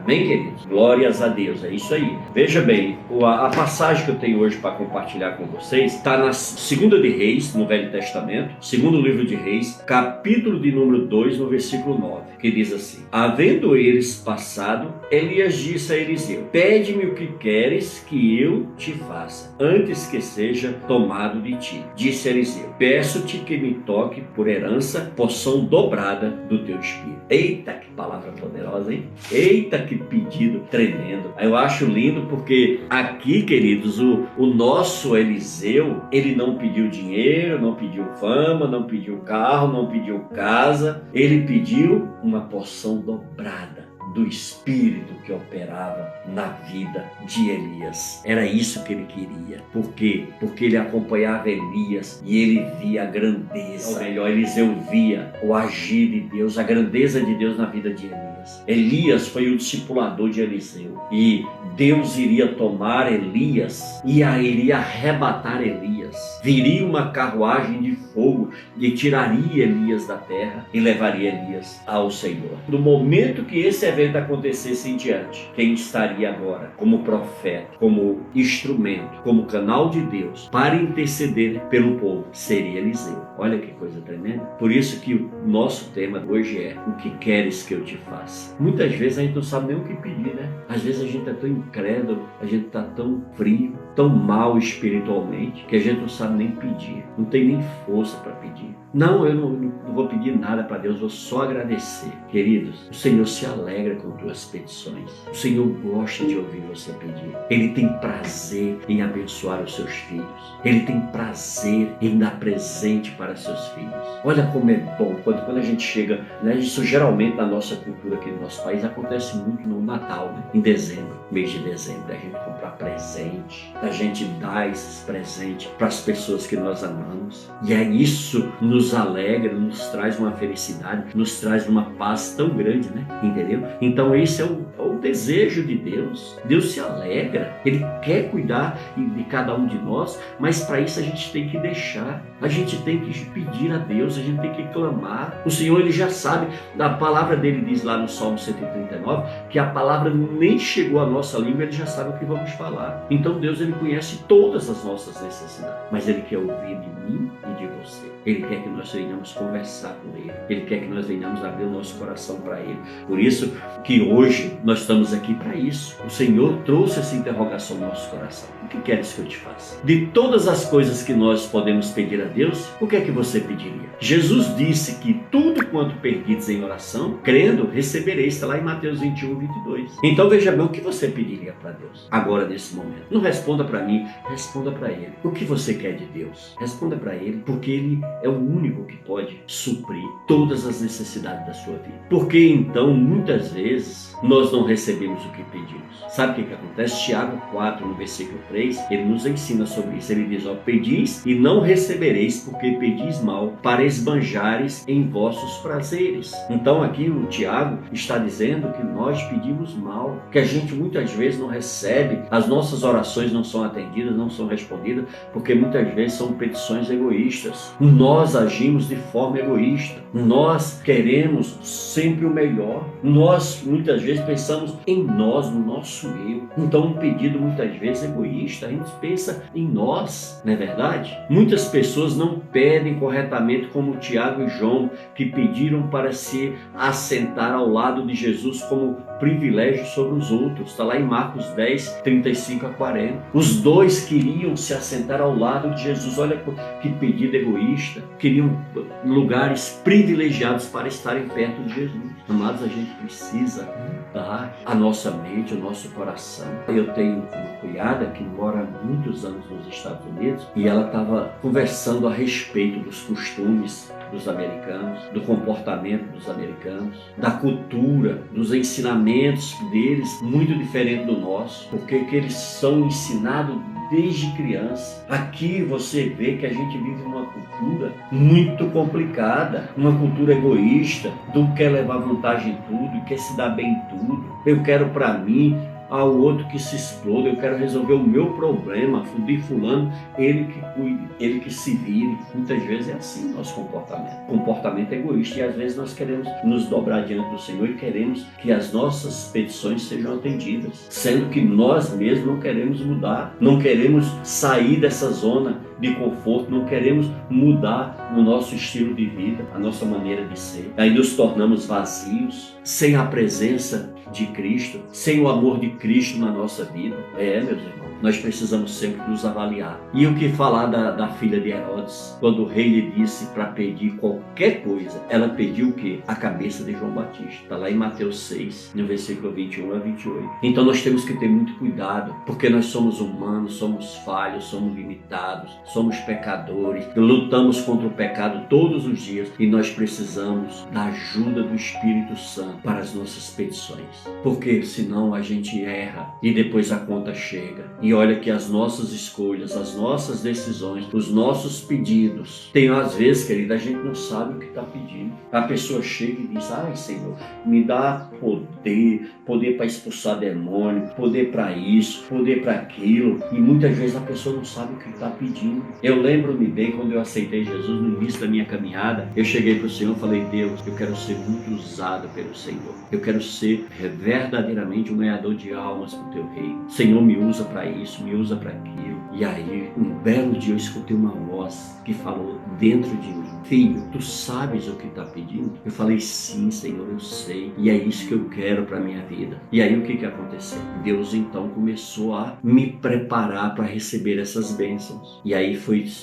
Amém, queridos? Glórias a Deus, é isso aí. Veja bem, a passagem que eu tenho hoje para compartilhar com vocês está na Segunda de Reis, no Velho Testamento, segundo livro de Reis, capítulo de número 2, no versículo 9, que diz assim: havendo eles passado, Elias disse a Eliseu: pede-me o que queres que eu te faça, antes que seja tomado de ti. Disse Eliseu: peço-te que me toque por herança porção dobrada do teu espírito. Eita, que palavra poderosa, hein? Eita, que pedido tremendo. Eu acho lindo porque aqui, queridos, o nosso Eliseu, ele não pediu dinheiro, não pediu fama, não pediu carro, não pediu casa. Ele pediu uma porção dobrada do Espírito que operava na vida de Elias. Era isso que ele queria. Por quê? Porque ele acompanhava Elias e ele via a grandeza. Ou melhor, Eliseu via o agir de Deus, a grandeza de Deus na vida de Elias. Elias foi o discipulador de Eliseu e Deus iria tomar Elias e iria arrebatar Elias. Viria uma carruagem de fogo e tiraria Elias da terra e levaria Elias ao Senhor. No momento que esse evento acontecesse em diante, quem estaria agora como profeta, como instrumento, como canal de Deus para interceder pelo povo seria Eliseu. Olha que coisa tremenda. Por isso que o nosso tema hoje é: o que queres que eu te faça? Muitas vezes a gente não sabe nem o que pedir, né? Às vezes a gente está tão incrédulo, a gente está tão frio, tão mal espiritualmente, que a gente não sabe nem pedir, não tem nem força para pedir. Não, eu não vou pedir nada para Deus, vou só agradecer. Queridos, o Senhor se alegra com tuas petições. O Senhor gosta de ouvir você pedir. Ele tem prazer em abençoar os seus filhos. Ele tem prazer em dar presente para seus filhos. Olha como é bom quando a gente chega, né? Isso geralmente na nossa cultura aqui no nosso país acontece muito no Natal, né? Em dezembro, mês de dezembro, da gente comprar presente, da gente dar esses presentes para as pessoas que nós amamos. E é isso nos alegra, nos traz uma felicidade, nos traz uma paz tão grande, né? Entendeu? Então esse é o desejo de Deus. Deus se alegra, Ele quer cuidar de cada um de nós, mas para isso a gente tem que deixar, a gente tem que pedir a Deus, a gente tem que clamar. O Senhor, Ele já sabe, a palavra dele diz lá no Salmo 139, que a palavra nem chegou à nossa língua, Ele já sabe o que vamos falar. Então Deus, Ele conhece todas as nossas necessidades, mas Ele quer ouvir de mim e de você. Ele quer que nós venhamos conversar com Ele. Ele quer que nós venhamos abrir o nosso coração para Ele. Por isso que hoje nós estamos aqui para isso. O Senhor trouxe essa interrogação no nosso coração. O que queres que eu te faça? De todas as coisas que nós podemos pedir a Deus, o que é que você pediria? Jesus disse que tudo quanto pedides em oração, crendo, recebereis. Está lá em Mateus 21, 22. Então veja bem, o que você pediria para Deus agora nesse momento? Não responda para mim, responda para Ele. O que você quer de Deus? Responda para Ele, porque Ele é o único que pode suprir todas as necessidades da sua vida. Porque então, muitas vezes, nós não recebemos o que pedimos. Sabe o que acontece? Tiago 4, no versículo 3, ele nos ensina sobre isso. Ele diz: ó, pedis e não recebereis, porque pedis mal, para esbanjares em vossos prazeres. Então aqui o Tiago está dizendo que nós pedimos mal, que a gente muitas vezes não recebe, as nossas orações não são atendidas, não são respondidas, porque muitas vezes são petições egoístas. Nós agimos de forma egoísta, nós queremos sempre o melhor, nós muitas vezes pensamos em nós, no nosso eu. Então um pedido muitas vezes é egoísta, a gente pensa em nós, não é verdade? Muitas pessoas não pedem corretamente como Tiago e João, que pediram para se assentar ao lado de Jesus como privilégio sobre os outros. Está lá em Marcos 10, 35 a 40. Os dois queriam se assentar ao lado de Jesus. Olha que pedido egoísta. Queriam lugares privilegiados para estarem perto de Jesus. Amados, a gente precisa mudar a nossa mente, o nosso coração. Eu tenho uma cunhada que mora há muitos anos nos Estados Unidos e ela estava conversando a respeito dos costumes dos americanos, do comportamento dos americanos, da cultura, dos ensinamentos deles, muito diferente do nosso, porque que eles são ensinados desde criança. Aqui você vê que a gente vive numa cultura muito complicada, uma cultura egoísta, do quer levar vantagem em tudo, quer se dar bem em tudo. Eu quero para mim. ao outro que se exploda, eu quero resolver o meu problema, de fulano, ele que cuide, ele que se vire. Muitas vezes é assim o nosso comportamento. Comportamento egoísta, e às vezes nós queremos nos dobrar diante do Senhor e queremos que as nossas petições sejam atendidas, sendo que nós mesmos não queremos mudar, não queremos sair dessa zona de conforto, não queremos mudar o nosso estilo de vida, a nossa maneira de ser. Aí nos tornamos vazios, sem a presença de Cristo, sem o amor de Cristo na nossa vida. Meus irmãos, nós precisamos sempre nos avaliar. E o que falar da filha de Herodes, quando o rei lhe disse para pedir qualquer coisa, ela pediu o quê? A cabeça de João Batista. Está lá em Mateus 6, no versículo 21 a 28. Então nós temos que ter muito cuidado, porque nós somos humanos, somos falhos, somos limitados, somos pecadores, lutamos contra o pecado todos os dias, e nós precisamos da ajuda do Espírito Santo para as nossas petições, porque senão a gente erra e depois a conta chega. E olha que as nossas escolhas, as nossas decisões, os nossos pedidos, tem às vezes, querida, a gente não sabe o que está pedindo. A pessoa chega e diz: ai, Senhor, me dá poder para expulsar demônio, poder para isso, poder para aquilo. E muitas vezes a pessoa não sabe o que está pedindo. Eu lembro-me bem, quando eu aceitei Jesus no início da minha caminhada, eu cheguei para o Senhor e falei: Deus, eu quero ser muito usado pelo Senhor. Eu quero ser verdadeiramente um ganhador de almas para o teu reino. Senhor, me usa para isso, me usa para aquilo. E aí, um belo dia eu escutei uma voz que falou dentro de mim: filho, tu sabes o que está pedindo? Eu falei: sim, Senhor, eu sei. E é isso que eu quero para a minha vida. E aí o que aconteceu? Deus então começou a me preparar para receber essas bênçãos. E aí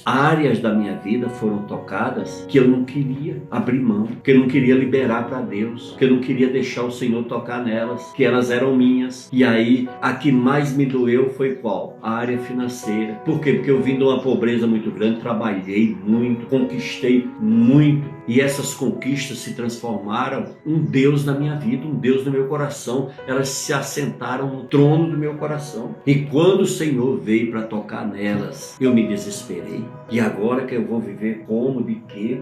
áreas da minha vida foram tocadas que eu não queria abrir mão, que eu não queria liberar para Deus, que eu não queria deixar o Senhor tocar nelas, que elas eram minhas. E aí a que mais me doeu foi qual? A área financeira. Por quê? Porque eu vim de uma pobreza muito grande, trabalhei muito, conquistei muito, e essas conquistas se transformaram um Deus na minha vida, um Deus no meu coração. Elas se assentaram no trono do meu coração, e quando o Senhor veio para tocar nelas, eu me desesperei. E agora que eu vou viver como? De quê?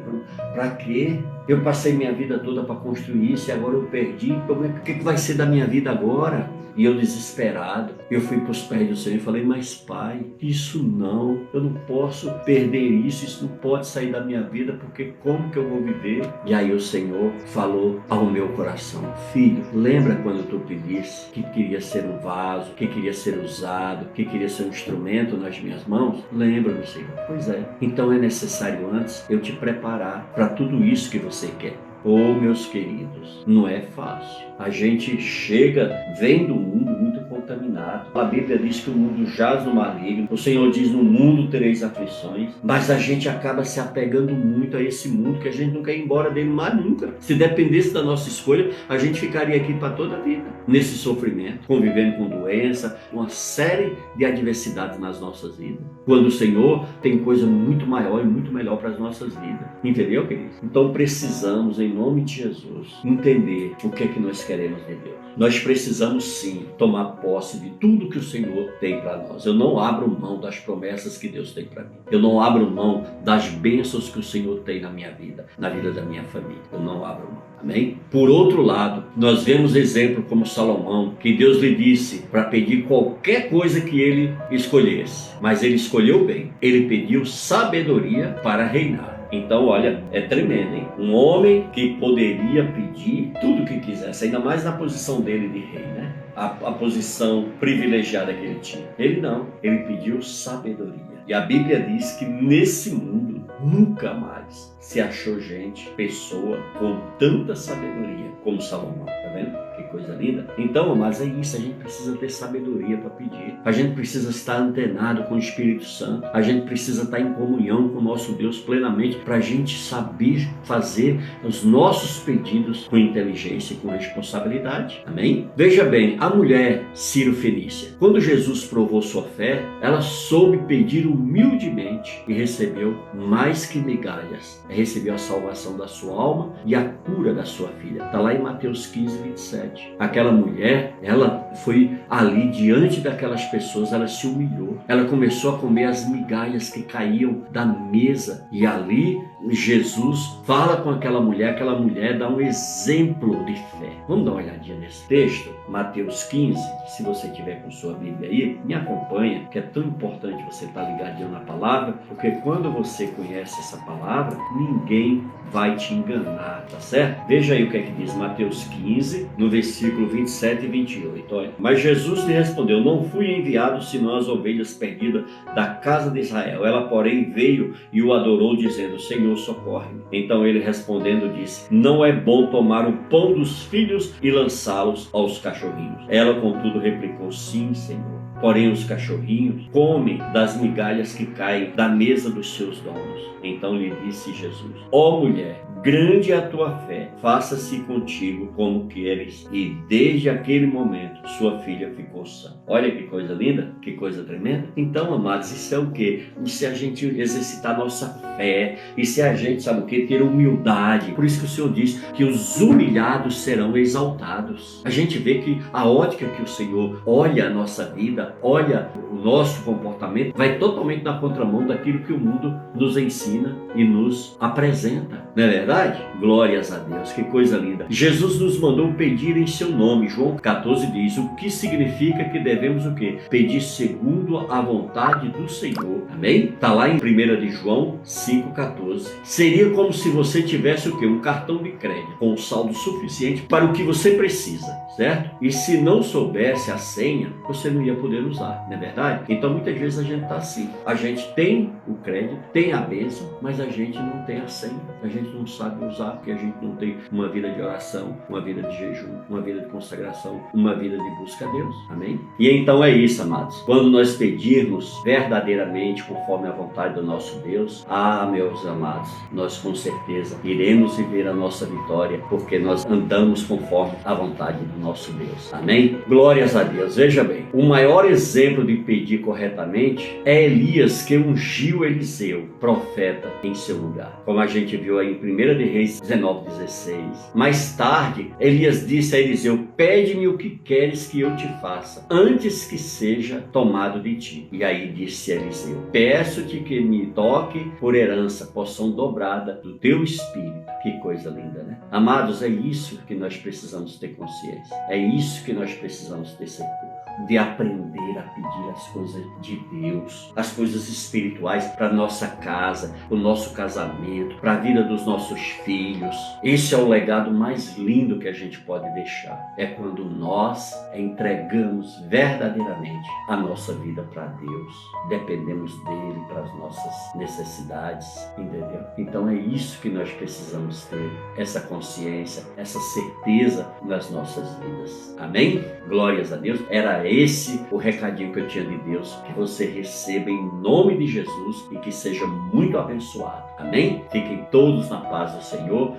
Para quê? Eu passei minha vida toda para construir isso e agora eu perdi. O que vai ser da minha vida agora? E eu desesperado, eu fui para os pés do Senhor e falei: mas Pai, isso não, eu não posso perder isso não pode sair da minha vida, porque como que eu vou viver? E aí o Senhor falou ao meu coração: filho, lembra quando tu pedisse que queria ser um vaso, que queria ser usado, que queria ser um instrumento nas minhas mãos? Lembra-me, Senhor. Pois é, então é necessário antes eu te preparar para tudo isso que você quer. Meus queridos, não é fácil. A gente vem do mundo muito contaminado. A Bíblia diz que o mundo jaz no maligno. O Senhor diz: no mundo tereis aflições. Mas a gente acaba se apegando muito a esse mundo, que a gente não quer ir embora dele mais nunca. Se dependesse da nossa escolha, a gente ficaria aqui para toda a vida, nesse sofrimento, convivendo com doença, uma série de adversidades nas nossas vidas, quando o Senhor tem coisa muito maior e muito melhor para as nossas vidas. Entendeu, queridos? Então precisamos, em nome de Jesus, entender o que é que nós queremos de Deus. Nós precisamos sim tomar posse de tudo que o Senhor tem para nós. Eu não abro mão das promessas que Deus tem para mim. Eu não abro mão das bênçãos que o Senhor tem na minha vida, na vida da minha família. Eu não abro mão. Amém? Por outro lado, nós vemos exemplo como Salomão, que Deus lhe disse para pedir qualquer coisa que ele escolhesse. Mas ele escolheu bem. Ele pediu sabedoria para reinar. Então, olha, é tremendo, hein? Um homem que poderia pedir tudo o que quisesse, ainda mais na posição dele de rei, né? A posição privilegiada que ele tinha. Ele não, ele pediu sabedoria. E a Bíblia diz que nesse mundo nunca mais se achou pessoa com tanta sabedoria como Salomão. Tá vendo? Que coisa linda. Então, mas é isso, a gente precisa ter sabedoria para pedir. A gente precisa estar antenado com o Espírito Santo. A gente precisa estar em comunhão com o nosso Deus plenamente, para a gente saber fazer os nossos pedidos com inteligência e com responsabilidade. Amém? Veja bem, a mulher Ciro-Fenícia, quando Jesus provou sua fé, ela soube pedir humildemente e recebeu mais que migalhas. Recebeu a salvação da sua alma e a cura da sua filha. Está lá em Mateus 15, 27. Aquela mulher, ela foi ali diante daquelas pessoas, ela se humilhou. Ela começou a comer as migalhas que caíam da mesa. E ali Jesus fala com aquela mulher dá um exemplo de fé. Vamos dar uma olhadinha nesse texto, Mateus 15, se você tiver com sua Bíblia aí, me acompanha, que é tão importante você estar ligadinho na palavra, porque quando você conhece essa palavra, ninguém vai te enganar, tá certo? Veja aí o que é que diz Mateus 15, no versículo 27 e 28. Olha. Mas Jesus lhe respondeu: não fui enviado senão as ovelhas perdidas da casa de Israel. Ela, porém, veio e o adorou, dizendo: Senhor, socorre-me. Então ele respondendo disse: não é bom tomar o pão dos filhos e lançá-los aos cachorrinhos. Ela, contudo, replicou: sim, Senhor. Porém, os cachorrinhos comem das migalhas que caem da mesa dos seus donos. Então lhe disse Jesus: ó mulher, grande é a tua fé, faça-se contigo como queres. E desde aquele momento sua filha ficou sã. Olha que coisa linda, que coisa tremenda. Então, amados, isso é o quê? Se a gente exercitar nossa fé, e se a gente, sabe o quê? Ter humildade. Por isso que o Senhor diz que os humilhados serão exaltados. A gente vê que a ótica que o Senhor olha a nossa vida, olha o nosso comportamento, vai totalmente na contramão daquilo que o mundo nos ensina e nos apresenta. Não é verdade? Glórias a Deus, que coisa linda. Jesus nos mandou pedir em seu nome. João 14 diz, o que significa que devemos o quê? Pedir segundo a vontade do Senhor. Amém? Está lá em 1 de João 5,14. Seria como se você tivesse o quê? Um cartão de crédito com um saldo suficiente para o que você precisa, certo? E se não soubesse a senha, você não ia poder usar, não é verdade? Então muitas vezes a gente está assim. A gente tem o crédito, tem a bênção, mas a gente não tem a senha. A gente não sabe usar porque a gente não tem uma vida de oração, uma vida de jejum, uma vida de consagração, uma vida de busca a Deus. Amém? E então é isso, amados. Quando nós pedirmos verdadeiramente conforme a vontade do nosso Deus, meus amados, nós com certeza iremos viver a nossa vitória, porque nós andamos conforme a vontade do nosso Deus. Amém? Glórias a Deus. Veja bem, o maior exemplo de pedir corretamente é Elias, que ungiu Eliseu, profeta, em seu lugar. Como a gente viu aí em 1 de Reis 19:16. Mais tarde, Elias disse a Eliseu: pede-me o que queres que eu te faça, antes que seja tomado de ti. E aí disse Eliseu: peço-te que me toque por herança, porção dobrada do teu espírito. Que coisa linda, né? Amados, é isso que nós precisamos ter consciência. É isso que nós precisamos ter certeza. De aprender a pedir as coisas de Deus, as coisas espirituais para a nossa casa, para o nosso casamento, para a vida dos nossos filhos. Esse é o legado mais lindo que a gente pode deixar. É quando nós entregamos verdadeiramente a nossa vida para Deus. Dependemos dele para as nossas necessidades, entendeu? Então é isso que nós precisamos ter, essa consciência, essa certeza nas nossas vidas. Amém? Glórias a Deus. Era esse o recadinho que eu tinha de Deus, que você receba em nome de Jesus e que seja muito abençoado. Amém? Fiquem todos na paz do Senhor.